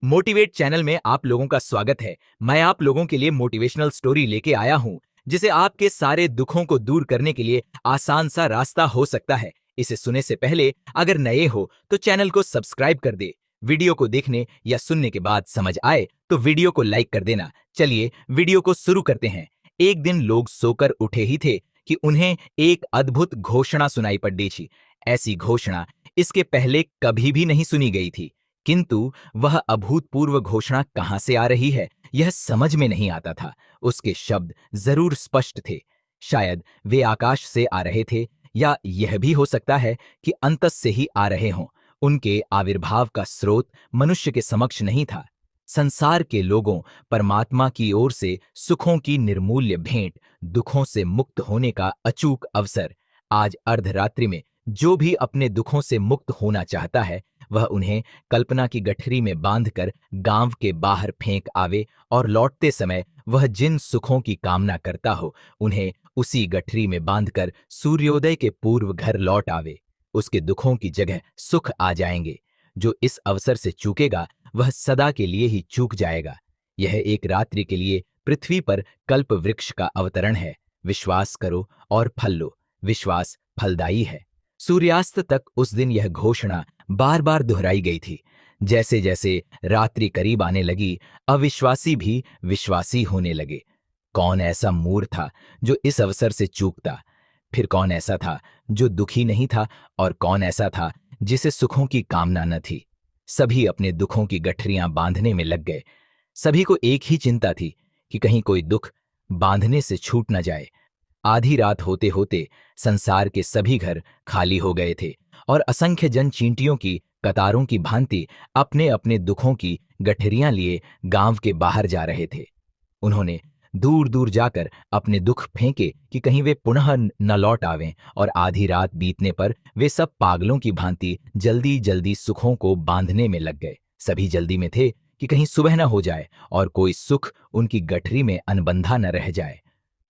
Motivate channel में आप लोगों का स्वागत है। मैं आप लोगों के लिए मोटिवेशनल स्टोरी लेके आया हूं, जिसे आपके सारे दुखों को दूर करने के लिए आसान सा रास्ता हो सकता है। इसे सुनने से पहले अगर नए हो तो चैनल को सब्सक्राइब कर दे। वीडियो को देखने या सुनने के बाद समझ आए तो वीडियो को लाइक कर देना। चलिए वीडियो को शुरू करते हैं। एक दिन लोग सोकर उठे ही थे कि उन्हें एक अद्भुत घोषणा सुनाई पड़ी थी। ऐसी घोषणा इसके पहले कभी भी नहीं सुनी गई थी, किंतु वह अभूतपूर्व घोषणा कहां से आ रही है यह समझ में नहीं आता था। उसके शब्द जरूर स्पष्ट थे, शायद वे आकाश से आ रहे थे, या यह भी हो सकता है कि अंतस से ही आ रहे हों। उनके आविर्भाव का स्रोत मनुष्य के समक्ष नहीं था। संसार के लोगों परमात्मा की ओर से सुखों की निर्मूल्य भेंट, दुखों से मुक्त होने का अचूक अवसर। आज अर्धरात्रि में जो भी अपने दुखों से मुक्त होना चाहता है, वह उन्हें कल्पना की गठरी में बांधकर गांव के बाहर फेंक आवे और लौटते समय वह जिन सुखों की कामना करता हो, उन्हें उसी गठरी में बांधकर सूर्योदय के पूर्व घर लौट आवे। उसके दुखों की जगह सुख आ जाएंगे। जो इस अवसर से चूकेगा वह सदा के लिए ही चूक जाएगा। यह एक रात्रि के लिए पृथ्वी पर कल्प वृक्ष का अवतरण है। विश्वास करो और फल लो। विश्वास फलदायी है। सूर्यास्त तक उस दिन यह घोषणा बार बार दोहराई गई थी। जैसे जैसे रात्रि करीब आने लगी, अविश्वासी भी विश्वासी होने लगे। कौन ऐसा मूढ़ था जो इस अवसर से चूकता? फिर कौन ऐसा था जो दुखी नहीं था, और कौन ऐसा था जिसे सुखों की कामना न थी? सभी अपने दुखों की गठरियां बांधने में लग गए। सभी को एक ही चिंता थी कि कहीं कोई दुख बांधने से छूट न जाए। आधी रात होते होते संसार के सभी घर खाली हो गए थे और असंख्य जन चींटियों की कतारों की भांति अपने अपने दुखों की गठरियां लिए गांव के बाहर जा रहे थे। उन्होंने दूर दूर जाकर अपने दुख फेंके कि कहीं वे पुनः न लौट आवें, और आधी रात बीतने पर वे सब पागलों की भांति जल्दी जल्दी सुखों को बांधने में लग गए। सभी जल्दी में थे कि कहीं सुबह न हो जाए और कोई सुख उनकी गठरी में अनबंधा न रह जाए।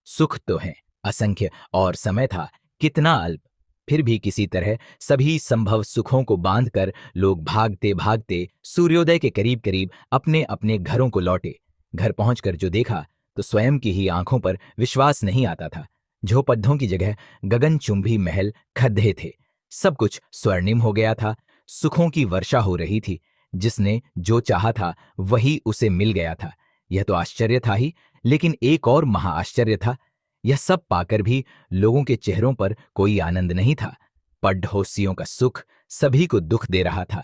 सुख तो हैं असंख्य, और समय था कितना अल्प। फिर भी किसी तरह सभी संभव सुखों को बांधकर लोग भागते भागते सूर्योदय के करीब करीब अपने अपने घरों को लौटे। घर पहुंचकर जो देखा तो स्वयं की ही आंखों पर विश्वास नहीं आता था। झोपड़ों की जगह गगनचुंबी महल खद्दे थे। सब कुछ स्वर्णिम हो गया था। सुखों की वर्षा हो रही थी। जिसने जो चाहा था वही उसे मिल गया था। यह तो आश्चर्य था ही, लेकिन एक और महाआश्चर्य था। यह सब पाकर भी लोगों के चेहरों पर कोई आनंद नहीं था। पड़ोसियों का सुख सभी को दुख दे रहा था।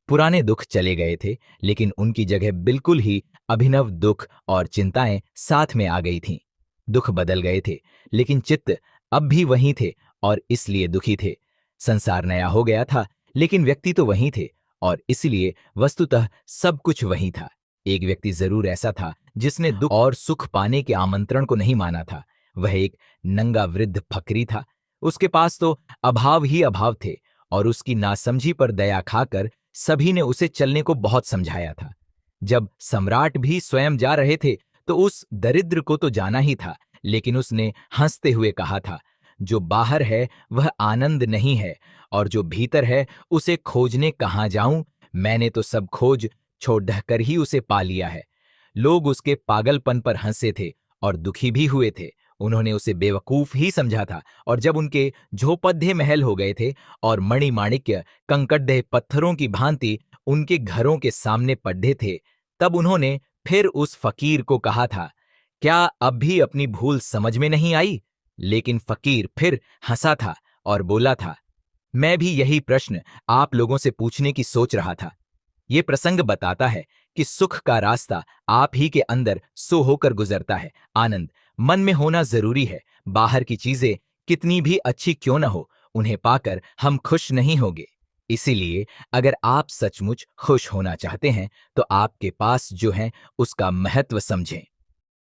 पुराने दुख चले गए थे, लेकिन उनकी जगह बिल्कुल ही अभिनव दुख और चिंताएं साथ में आ गई थीं। दुख बदल गए थे, लेकिन चित्त अब भी वहीं थे और इसलिए दुखी थे। संसार नया हो गया था, लेकिन व्यक्ति तो वहीं थे, और इसलिए वस्तुतः सब कुछ वहीं था। एक व्यक्ति जरूर ऐसा था जिसने दुख और सुख पाने के आमंत्रण को नहीं माना था। वह एक नंगा वृद्ध फकरी था। उसके पास तो अभाव ही अभाव थे, और उसकी नासमझी पर दया खाकर सभी ने उसे चलने को बहुत समझाया था। जब सम्राट भी स्वयं जा रहे थे तो उस दरिद्र को तो जाना ही था, लेकिन उसने हंसते हुए कहा था, जो बाहर है वह आनंद नहीं है, और जो भीतर है उसे खोजने कहाँ जाऊं? मैंने तो सब खोज छोड़ कर ही उसे पा लिया है। लोग उसके पागलपन पर हंसे थे और दुखी भी हुए थे। उन्होंने उसे बेवकूफ ही समझा था, और जब उनके झोपड़े महल हो गए थे और मणिमाणिक्य कंकड़देह पत्थरों की भांति उनके घरों के सामने पड़े थे, तब उन्होंने फिर उस फकीर को कहा था, क्या अब भी अपनी भूल समझ में नहीं आई? लेकिन फकीर फिर हंसा था और बोला था, मैं भी यही प्रश्न आप लोगों से पूछने की सोच रहा था। ये प्रसंग बताता है कि सुख का रास्ता आप ही के अंदर सो होकर गुजरता है। आनंद मन में होना जरूरी है। बाहर की चीजें कितनी भी अच्छी क्यों न हो, उन्हें पाकर हम खुश नहीं होंगे। इसीलिए अगर आप सचमुच खुश होना चाहते हैं तो आपके पास जो है उसका महत्व समझें।